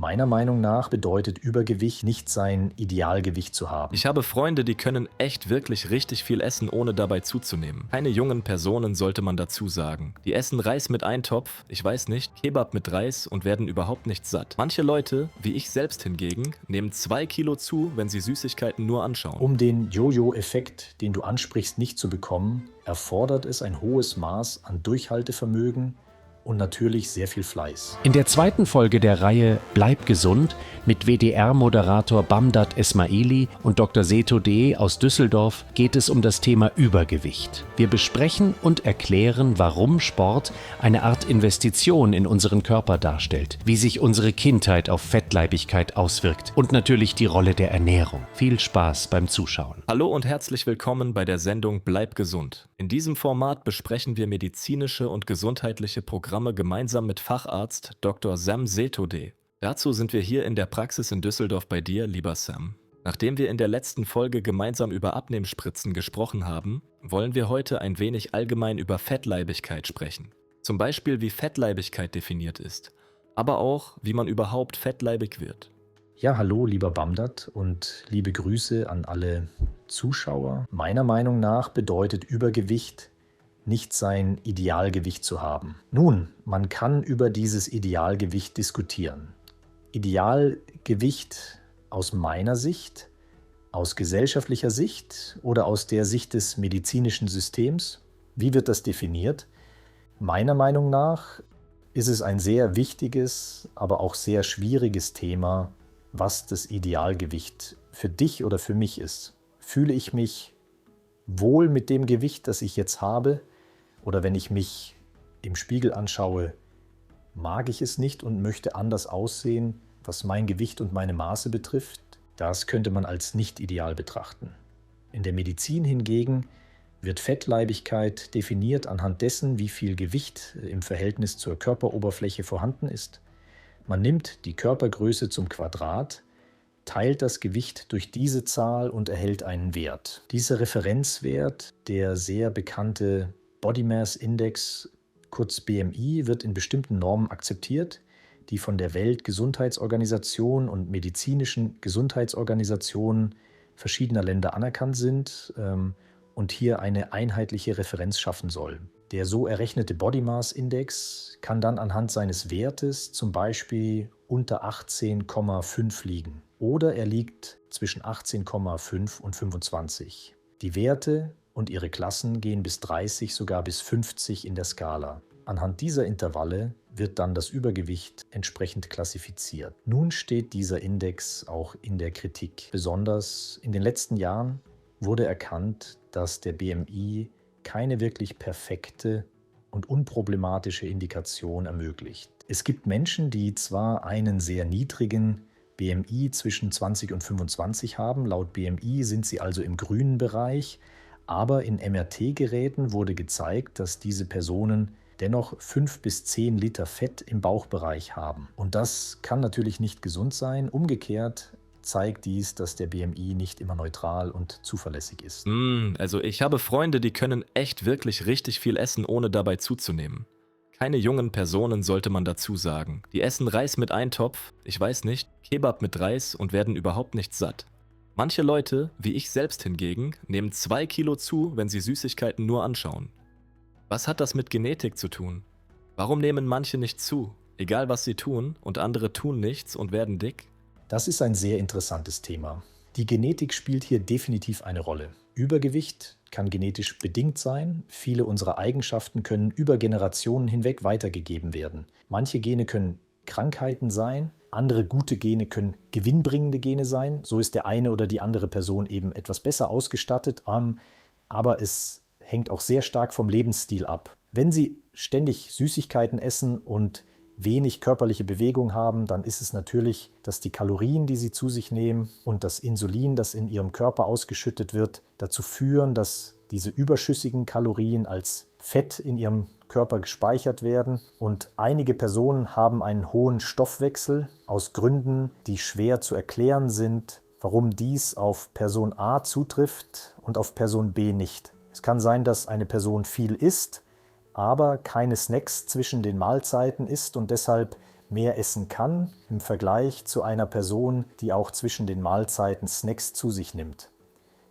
Meiner Meinung nach bedeutet Übergewicht nicht sein Idealgewicht zu haben. Ich habe Freunde, die können echt wirklich richtig viel essen, ohne dabei zuzunehmen. Keine jungen Personen sollte man dazu sagen. Die essen Reis mit Eintopf, ich weiß nicht, Kebab mit Reis und werden überhaupt nicht satt. Manche Leute, wie ich selbst hingegen, nehmen 2 Kilo zu, wenn sie Süßigkeiten nur anschauen. Um den Jojo-Effekt, den du ansprichst, nicht zu bekommen, erfordert es ein hohes Maß an Durchhaltevermögen und natürlich sehr viel Fleiß. In der zweiten Folge der Reihe Bleib gesund mit WDR-Moderator Bamdad Esmaili und Dr. Seto D. aus Düsseldorf geht es um das Thema Übergewicht. Wir besprechen und erklären, warum Sport eine Art Investition in unseren Körper darstellt, wie sich unsere Kindheit auf Fettleibigkeit auswirkt und natürlich die Rolle der Ernährung. Viel Spaß beim Zuschauen. Hallo und herzlich willkommen bei der Sendung Bleib gesund. In diesem Format besprechen wir medizinische und gesundheitliche Programme gemeinsam mit Facharzt Dr. Sam Seto D. Dazu sind wir hier in der Praxis in Düsseldorf bei dir, lieber Sam. Nachdem wir in der letzten Folge gemeinsam über Abnehmspritzen gesprochen haben, wollen wir heute ein wenig allgemein über Fettleibigkeit sprechen. Zum Beispiel, wie Fettleibigkeit definiert ist, aber auch, wie man überhaupt fettleibig wird. Ja, hallo lieber Bamdad und liebe Grüße an alle Zuschauer. Meiner Meinung nach bedeutet Übergewicht nicht sein Idealgewicht zu haben. Nun, man kann über dieses Idealgewicht diskutieren. Idealgewicht aus meiner Sicht, aus gesellschaftlicher Sicht oder aus der Sicht des medizinischen Systems? Wie wird das definiert? Meiner Meinung nach ist es ein sehr wichtiges, aber auch sehr schwieriges Thema, was das Idealgewicht für dich oder für mich ist. Fühle ich mich wohl mit dem Gewicht, das ich jetzt habe? Oder wenn ich mich im Spiegel anschaue, mag ich es nicht und möchte anders aussehen, was mein Gewicht und meine Maße betrifft? Das könnte man als nicht ideal betrachten. In der Medizin hingegen wird Fettleibigkeit definiert anhand dessen, wie viel Gewicht im Verhältnis zur Körperoberfläche vorhanden ist. Man nimmt die Körpergröße zum Quadrat, teilt das Gewicht durch diese Zahl und erhält einen Wert. Dieser Referenzwert, der sehr bekannte Body Mass Index, kurz BMI, wird in bestimmten Normen akzeptiert, die von der Weltgesundheitsorganisation und medizinischen Gesundheitsorganisationen verschiedener Länder anerkannt sind und hier eine einheitliche Referenz schaffen soll. Der so errechnete Body Mass Index kann dann anhand seines Wertes zum Beispiel unter 18,5 liegen oder er liegt zwischen 18,5 und 25. Die Werte und ihre Klassen gehen bis 30, sogar bis 50 in der Skala. Anhand dieser Intervalle wird dann das Übergewicht entsprechend klassifiziert. Nun steht dieser Index auch in der Kritik. Besonders in den letzten Jahren wurde erkannt, dass der BMI keine wirklich perfekte und unproblematische Indikation ermöglicht. Es gibt Menschen, die zwar einen sehr niedrigen BMI zwischen 20 und 25 haben, laut BMI sind sie also im grünen Bereich, aber in MRT-Geräten wurde gezeigt, dass diese Personen dennoch 5 bis 10 Liter Fett im Bauchbereich haben. Und das kann natürlich nicht gesund sein. Umgekehrt zeigt dies, dass der BMI nicht immer neutral und zuverlässig ist. Also ich habe Freunde, die können echt wirklich richtig viel essen, ohne dabei zuzunehmen. Keine jungen Personen sollte man dazu sagen. Die essen Reis mit Eintopf, ich weiß nicht, Kebab mit Reis und werden überhaupt nicht satt. Manche Leute, wie ich selbst hingegen, nehmen 2 Kilo zu, wenn sie Süßigkeiten nur anschauen. Was hat das mit Genetik zu tun? Warum nehmen manche nicht zu, egal was sie tun, und andere tun nichts und werden dick? Das ist ein sehr interessantes Thema. Die Genetik spielt hier definitiv eine Rolle. Übergewicht kann genetisch bedingt sein. Viele unserer Eigenschaften können über Generationen hinweg weitergegeben werden. Manche Gene können Krankheiten sein, andere gute Gene können gewinnbringende Gene sein. So ist der eine oder die andere Person eben etwas besser ausgestattet, aber es hängt auch sehr stark vom Lebensstil ab. Wenn Sie ständig Süßigkeiten essen und wenig körperliche Bewegung haben, dann ist es natürlich, dass die Kalorien, die Sie zu sich nehmen und das Insulin, das in Ihrem Körper ausgeschüttet wird, dazu führen, dass diese überschüssigen Kalorien als Fett in Ihrem Körper gespeichert werden. Und einige Personen haben einen hohen Stoffwechsel aus Gründen, die schwer zu erklären sind, warum dies auf Person A zutrifft und auf Person B nicht. Es kann sein, dass eine Person viel isst, aber keine Snacks zwischen den Mahlzeiten isst und deshalb mehr essen kann im Vergleich zu einer Person, die auch zwischen den Mahlzeiten Snacks zu sich nimmt.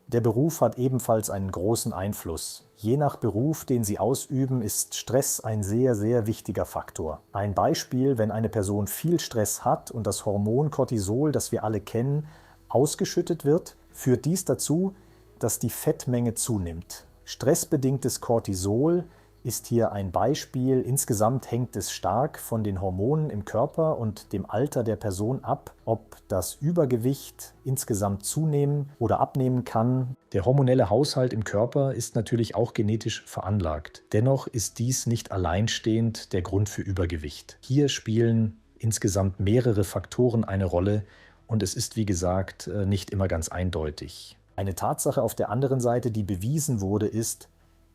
Der Beruf hat ebenfalls einen großen Einfluss. Je nach Beruf, den Sie ausüben, ist Stress ein sehr, sehr wichtiger Faktor. Ein Beispiel: Wenn eine Person viel Stress hat und das Hormon Cortisol, das wir alle kennen, ausgeschüttet wird, führt dies dazu, dass die Fettmenge zunimmt. Stressbedingtes Cortisol ist hier ein Beispiel. Insgesamt hängt es stark von den Hormonen im Körper und dem Alter der Person ab, ob das Übergewicht insgesamt zunehmen oder abnehmen kann. Der hormonelle Haushalt im Körper ist natürlich auch genetisch veranlagt. Dennoch ist dies nicht alleinstehend der Grund für Übergewicht. Hier spielen insgesamt mehrere Faktoren eine Rolle und es ist, wie gesagt, nicht immer ganz eindeutig. Eine Tatsache auf der anderen Seite, die bewiesen wurde, ist,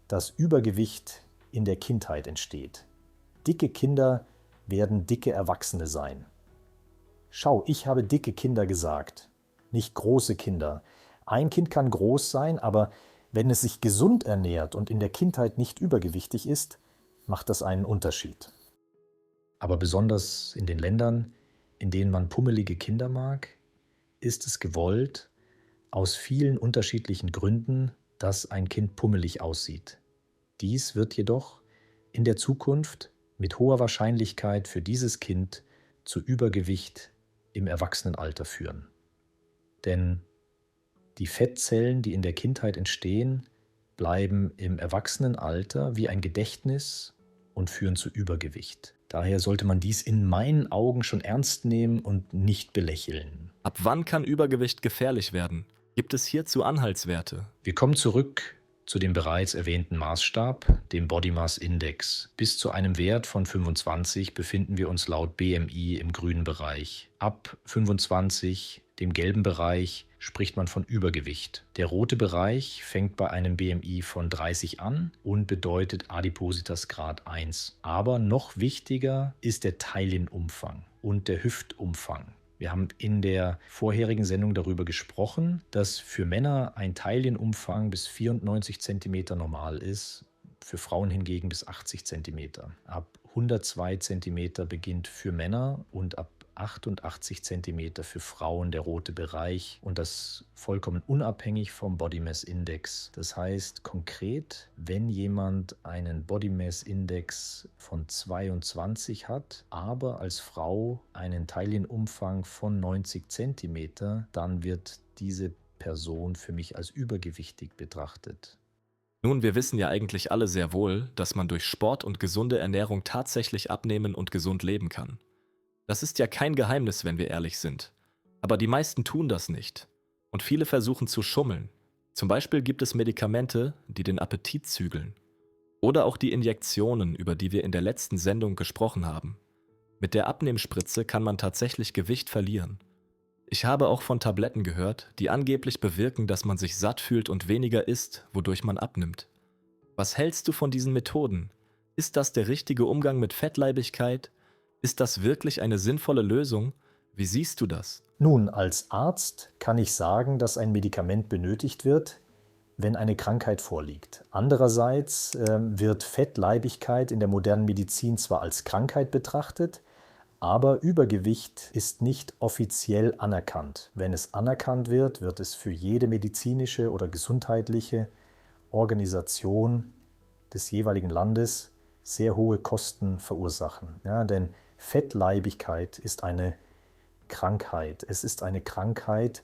dass Übergewicht in der Kindheit entsteht. Dicke Kinder werden dicke Erwachsene sein. Schau, ich habe dicke Kinder gesagt, nicht große Kinder. Ein Kind kann groß sein, aber wenn es sich gesund ernährt und in der Kindheit nicht übergewichtig ist, macht das einen Unterschied. Aber besonders in den Ländern, in denen man pummelige Kinder mag, ist es gewollt, aus vielen unterschiedlichen Gründen, dass ein Kind pummelig aussieht. Dies wird jedoch in der Zukunft mit hoher Wahrscheinlichkeit für dieses Kind zu Übergewicht im Erwachsenenalter führen. Denn die Fettzellen, die in der Kindheit entstehen, bleiben im Erwachsenenalter wie ein Gedächtnis und führen zu Übergewicht. Daher sollte man dies in meinen Augen schon ernst nehmen und nicht belächeln. Ab wann kann Übergewicht gefährlich werden? Gibt es hierzu Anhaltswerte? Wir kommen zurück zu dem bereits erwähnten Maßstab, dem Body Mass Index. Bis zu einem Wert von 25 befinden wir uns laut BMI im grünen Bereich. Ab 25, dem gelben Bereich, spricht man von Übergewicht. Der rote Bereich fängt bei einem BMI von 30 an und bedeutet Adipositas Grad 1. Aber noch wichtiger ist der Taillenumfang und der Hüftumfang. Wir haben in der vorherigen Sendung darüber gesprochen, dass für Männer ein Taillenumfang bis 94 cm normal ist, für Frauen hingegen bis 80 cm. Ab 102 cm beginnt für Männer und ab 88 cm für Frauen der rote Bereich und das vollkommen unabhängig vom Body Mass Index. Das heißt konkret, wenn jemand einen Body Mass Index von 22 hat, aber als Frau einen Taillenumfang von 90 cm, dann wird diese Person für mich als übergewichtig betrachtet. Nun, wir wissen ja eigentlich alle sehr wohl, dass man durch Sport und gesunde Ernährung tatsächlich abnehmen und gesund leben kann. Das ist ja kein Geheimnis, wenn wir ehrlich sind. Aber die meisten tun das nicht. Und viele versuchen zu schummeln. Zum Beispiel gibt es Medikamente, die den Appetit zügeln. Oder auch die Injektionen, über die wir in der letzten Sendung gesprochen haben. Mit der Abnehmspritze kann man tatsächlich Gewicht verlieren. Ich habe auch von Tabletten gehört, die angeblich bewirken, dass man sich satt fühlt und weniger isst, wodurch man abnimmt. Was hältst du von diesen Methoden? Ist das der richtige Umgang mit Fettleibigkeit? Ist das wirklich eine sinnvolle Lösung? Wie siehst du das? Nun, als Arzt kann ich sagen, dass ein Medikament benötigt wird, wenn eine Krankheit vorliegt. Andererseits wird Fettleibigkeit in der modernen Medizin zwar als Krankheit betrachtet, aber Übergewicht ist nicht offiziell anerkannt. Wenn es anerkannt wird, wird es für jede medizinische oder gesundheitliche Organisation des jeweiligen Landes sehr hohe Kosten verursachen. Ja, denn Fettleibigkeit ist eine Krankheit. Es ist eine Krankheit,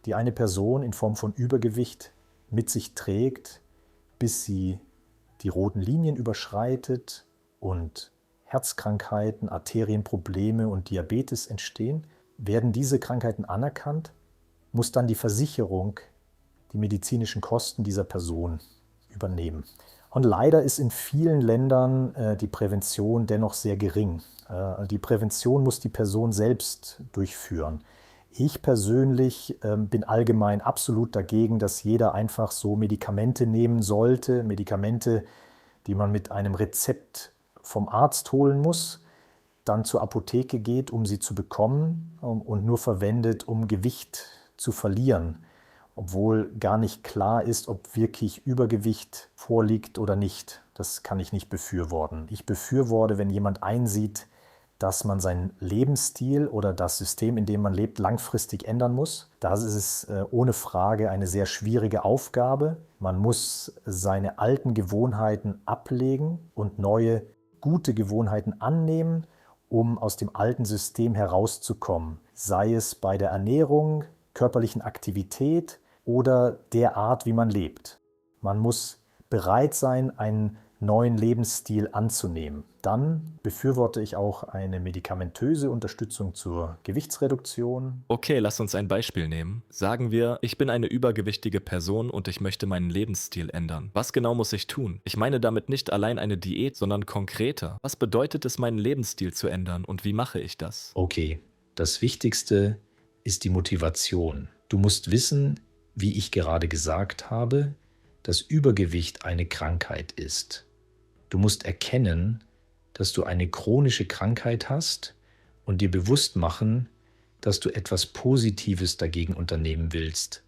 die eine Person in Form von Übergewicht mit sich trägt, bis sie die roten Linien überschreitet und Herzkrankheiten, Arterienprobleme und Diabetes entstehen. Werden diese Krankheiten anerkannt, muss dann die Versicherung die medizinischen Kosten dieser Person übernehmen. Und leider ist in vielen Ländern die Prävention dennoch sehr gering. Die Prävention muss die Person selbst durchführen. Ich persönlich bin allgemein absolut dagegen, dass jeder einfach so Medikamente nehmen sollte. Medikamente, die man mit einem Rezept vom Arzt holen muss, dann zur Apotheke geht, um sie zu bekommen und nur verwendet, um Gewicht zu verlieren. Obwohl gar nicht klar ist, ob wirklich Übergewicht vorliegt oder nicht. Das kann ich nicht befürworten. Ich befürworte, wenn jemand einsieht, dass man seinen Lebensstil oder das System, in dem man lebt, langfristig ändern muss. Das ist ohne Frage eine sehr schwierige Aufgabe. Man muss seine alten Gewohnheiten ablegen und neue, gute Gewohnheiten annehmen, um aus dem alten System herauszukommen. Sei es bei der Ernährung, körperlichen Aktivität oder der Art, wie man lebt. Man muss bereit sein, einen neuen Lebensstil anzunehmen. Dann befürworte ich auch eine medikamentöse Unterstützung zur Gewichtsreduktion. Okay, lass uns ein Beispiel nehmen. Sagen wir, ich bin eine übergewichtige Person und ich möchte meinen Lebensstil ändern. Was genau muss ich tun? Ich meine damit nicht allein eine Diät, sondern konkreter. Was bedeutet es, meinen Lebensstil zu ändern und wie mache ich das? Okay, das Wichtigste ist die Motivation. Du musst wissen, wie ich gerade gesagt habe, dass Übergewicht eine Krankheit ist. Du musst erkennen, dass du eine chronische Krankheit hast und dir bewusst machen, dass du etwas Positives dagegen unternehmen willst,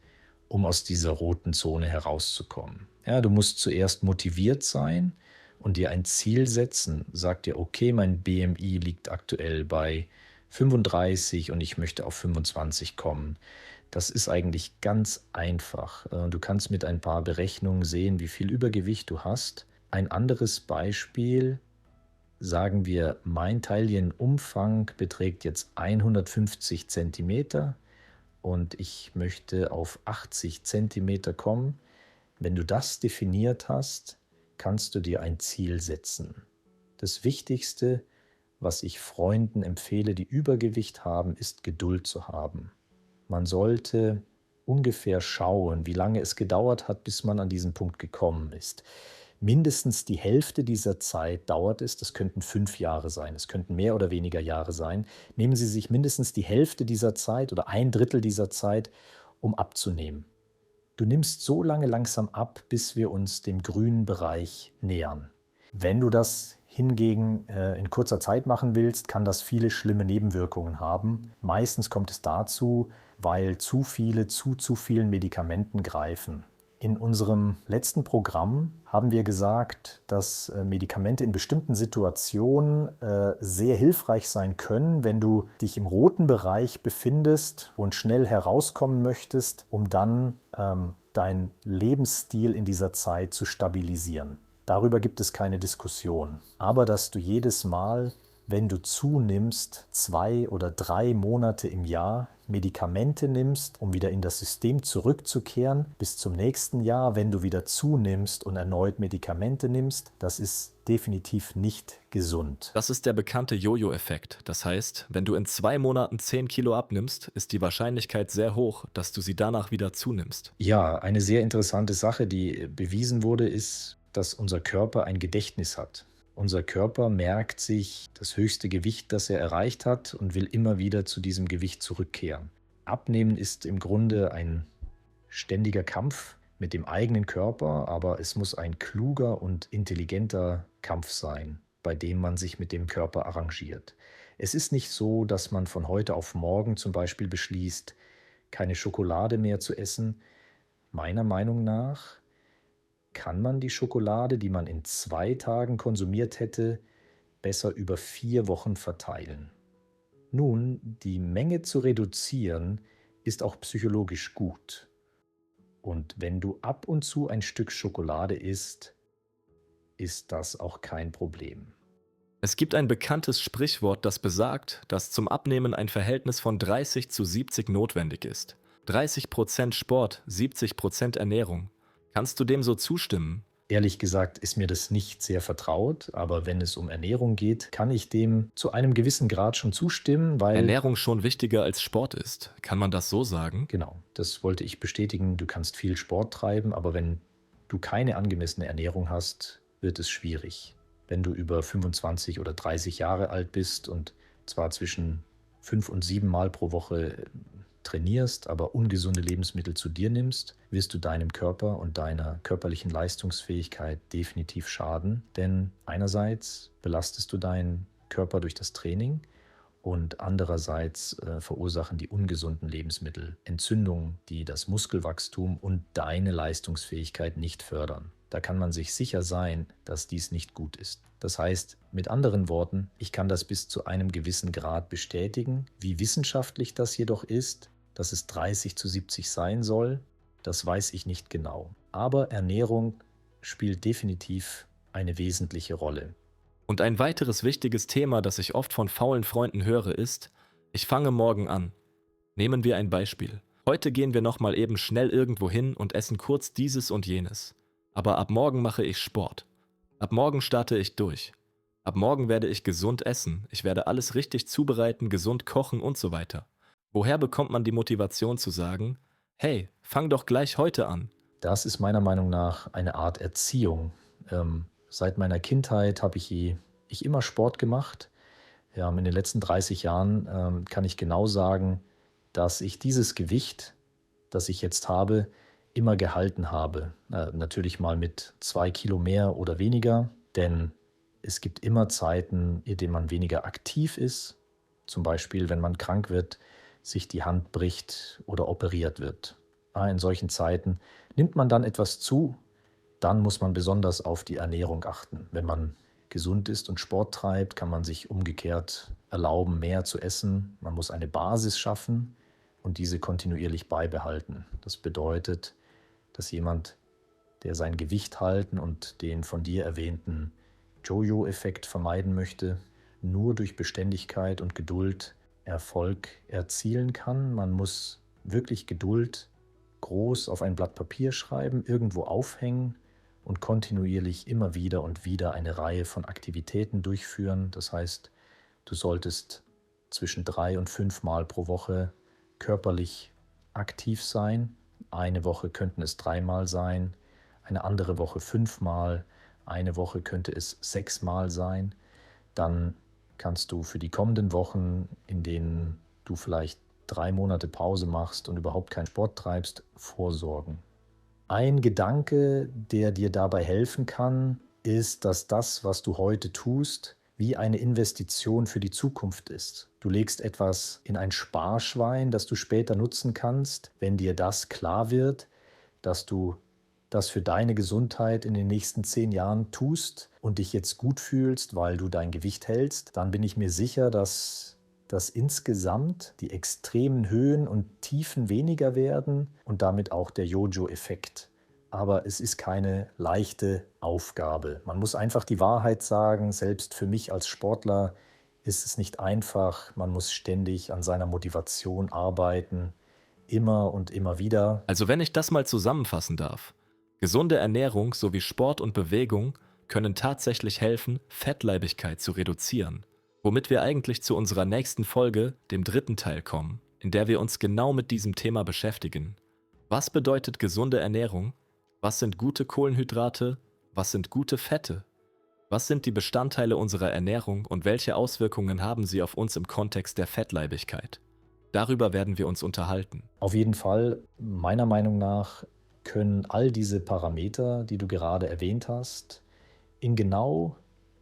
um aus dieser roten Zone herauszukommen. Ja, du musst zuerst motiviert sein und dir ein Ziel setzen. Sag dir, okay, mein BMI liegt aktuell bei 35 und ich möchte auf 25 kommen. Das ist eigentlich ganz einfach. Du kannst mit ein paar Berechnungen sehen, wie viel Übergewicht du hast. Ein anderes Beispiel, sagen wir, mein Taillenumfang beträgt jetzt 150 Zentimeter und ich möchte auf 80 Zentimeter kommen. Wenn du das definiert hast, kannst du dir ein Ziel setzen. Das Wichtigste, was ich Freunden empfehle, die Übergewicht haben, ist Geduld zu haben. Man sollte ungefähr schauen, wie lange es gedauert hat, bis man an diesen Punkt gekommen ist. Mindestens die Hälfte dieser Zeit dauert es, das könnten 5 Jahre sein, es könnten mehr oder weniger Jahre sein. Nehmen Sie sich mindestens die Hälfte dieser Zeit oder 1/3 dieser Zeit, um abzunehmen. Du nimmst so lange langsam ab, bis wir uns dem grünen Bereich nähern. Wenn du das hingegen in kurzer Zeit machen willst, kann das viele schlimme Nebenwirkungen haben. Meistens kommt es dazu, weil zu viele zu vielen Medikamenten greifen. In unserem letzten Programm haben wir gesagt, dass Medikamente in bestimmten Situationen sehr hilfreich sein können, wenn du dich im roten Bereich befindest und schnell herauskommen möchtest, um dann deinen Lebensstil in dieser Zeit zu stabilisieren. Darüber gibt es keine Diskussion. Aber dass du jedes Mal, wenn du zunimmst, 2 oder 3 Monate im Jahr Medikamente nimmst, um wieder in das System zurückzukehren, bis zum nächsten Jahr, wenn du wieder zunimmst und erneut Medikamente nimmst, das ist definitiv nicht gesund. Das ist der bekannte Jojo-Effekt. Das heißt, wenn du in 2 Monaten 10 Kilo abnimmst, ist die Wahrscheinlichkeit sehr hoch, dass du sie danach wieder zunimmst. Ja, eine sehr interessante Sache, die bewiesen wurde, ist, dass unser Körper ein Gedächtnis hat. Unser Körper merkt sich das höchste Gewicht, das er erreicht hat und will immer wieder zu diesem Gewicht zurückkehren. Abnehmen ist im Grunde ein ständiger Kampf mit dem eigenen Körper, aber es muss ein kluger und intelligenter Kampf sein, bei dem man sich mit dem Körper arrangiert. Es ist nicht so, dass man von heute auf morgen zum Beispiel beschließt, keine Schokolade mehr zu essen. Meiner Meinung nach kann man die Schokolade, die man in 2 Tagen konsumiert hätte, besser über 4 Wochen verteilen. Nun, die Menge zu reduzieren, ist auch psychologisch gut. Und wenn du ab und zu ein Stück Schokolade isst, ist das auch kein Problem. Es gibt ein bekanntes Sprichwort, das besagt, dass zum Abnehmen ein Verhältnis von 30:70 notwendig ist. 30% Sport, 70% Ernährung. Kannst du dem so zustimmen? Ehrlich gesagt ist mir das nicht sehr vertraut, aber wenn es um Ernährung geht, kann ich dem zu einem gewissen Grad schon zustimmen, weil... Ernährung schon wichtiger als Sport ist. Kann man das so sagen? Genau, das wollte ich bestätigen. Du kannst viel Sport treiben, aber wenn du keine angemessene Ernährung hast, wird es schwierig. Wenn du über 25 oder 30 Jahre alt bist und zwar zwischen 5 und 7 Mal pro Woche trainierst, aber ungesunde Lebensmittel zu dir nimmst, wirst du deinem Körper und deiner körperlichen Leistungsfähigkeit definitiv schaden. Denn einerseits belastest du deinen Körper durch das Training und andererseits verursachen die ungesunden Lebensmittel Entzündungen, die das Muskelwachstum und deine Leistungsfähigkeit nicht fördern. da kann man sich sicher sein, dass dies nicht gut ist. Das heißt, mit anderen Worten, ich kann das bis zu einem gewissen Grad bestätigen. Wie wissenschaftlich das jedoch ist, dass es 30:70 sein soll, das weiß ich nicht genau. Aber Ernährung spielt definitiv eine wesentliche Rolle. Und ein weiteres wichtiges Thema, das ich oft von faulen Freunden höre, ist: Ich fange morgen an. Nehmen wir ein Beispiel. Heute gehen wir nochmal eben schnell irgendwo hin und essen kurz dieses und jenes. Aber ab morgen mache ich Sport. Ab morgen starte ich durch. Ab morgen werde ich gesund essen. Ich werde alles richtig zubereiten, gesund kochen und so weiter. Woher bekommt man die Motivation zu sagen: Hey, fang doch gleich heute an? Das ist meiner Meinung nach eine Art Erziehung. Seit meiner Kindheit habe ich immer Sport gemacht. Ja, in den letzten 30 Jahren kann ich genau sagen, dass ich dieses Gewicht, das ich jetzt habe, immer gehalten habe. Natürlich mal mit 2 Kilo mehr oder weniger, denn es gibt immer Zeiten, in denen man weniger aktiv ist. Zum Beispiel, wenn man krank wird, sich die Hand bricht oder operiert wird. In solchen Zeiten nimmt man dann etwas zu, dann muss man besonders auf die Ernährung achten. Wenn man gesund ist und Sport treibt, kann man sich umgekehrt erlauben, mehr zu essen. Man muss eine Basis schaffen und diese kontinuierlich beibehalten. Das bedeutet, dass jemand, der sein Gewicht halten und den von dir erwähnten Jojo-Effekt vermeiden möchte, nur durch Beständigkeit und Geduld Erfolg erzielen kann. Man muss wirklich Geduld groß auf ein Blatt Papier schreiben, irgendwo aufhängen und kontinuierlich immer wieder und wieder eine Reihe von Aktivitäten durchführen. Das heißt, du solltest zwischen 3 und 5 Mal pro Woche körperlich aktiv sein. Eine Woche könnten es 3 Mal sein, eine andere Woche 5 Mal, eine Woche könnte es 6 Mal sein. Dann kannst du für die kommenden Wochen, in denen du vielleicht 3 Monate Pause machst und überhaupt keinen Sport treibst, vorsorgen. Ein Gedanke, der dir dabei helfen kann, ist, dass das, was du heute tust, wie eine Investition für die Zukunft ist. Du legst etwas in ein Sparschwein, das du später nutzen kannst, wenn dir das klar wird, dass du das für deine Gesundheit in den nächsten 10 Jahren tust und dich jetzt gut fühlst, weil du dein Gewicht hältst, dann bin ich mir sicher, dass insgesamt die extremen Höhen und Tiefen weniger werden und damit auch der Jojo-Effekt. Aber es ist keine leichte Aufgabe. Man muss einfach die Wahrheit sagen, selbst für mich als Sportler ist es nicht einfach. Man muss ständig an seiner Motivation arbeiten, immer und immer wieder. Also wenn ich das mal zusammenfassen darf: Gesunde Ernährung sowie Sport und Bewegung können tatsächlich helfen, Fettleibigkeit zu reduzieren. Womit wir eigentlich zu unserer nächsten Folge, dem 3. Teil, kommen, in der wir uns genau mit diesem Thema beschäftigen. Was bedeutet gesunde Ernährung? Was sind gute Kohlenhydrate? Was sind gute Fette? Was sind die Bestandteile unserer Ernährung und welche Auswirkungen haben sie auf uns im Kontext der Fettleibigkeit? Darüber werden wir uns unterhalten. Auf jeden Fall, meiner Meinung nach, können all diese Parameter, die du gerade erwähnt hast, in genau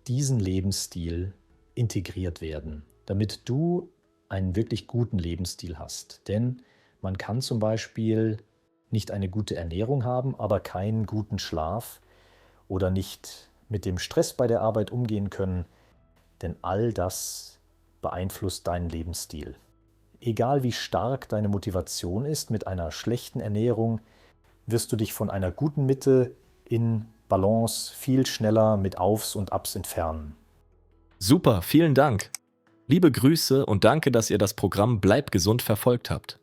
diesen Lebensstil integriert werden, damit du einen wirklich guten Lebensstil hast. Denn man kann zum Beispiel nicht eine gute Ernährung haben, aber keinen guten Schlaf oder nicht mit dem Stress bei der Arbeit umgehen können, denn all das beeinflusst deinen Lebensstil. Egal wie stark deine Motivation ist, mit einer schlechten Ernährung wirst du dich von einer guten Mitte in Balance viel schneller mit Aufs und Abs entfernen. Super, vielen Dank. Liebe Grüße und danke, dass ihr das Programm Bleib gesund verfolgt habt.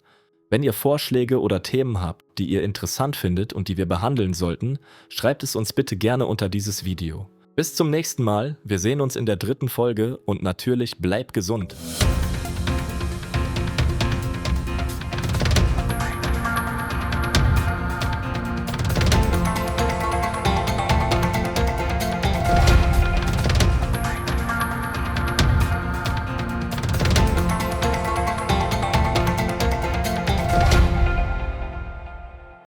Wenn ihr Vorschläge oder Themen habt, die ihr interessant findet und die wir behandeln sollten, schreibt es uns bitte gerne unter dieses Video. Bis zum nächsten Mal, wir sehen uns in der 3. Folge und natürlich bleib gesund.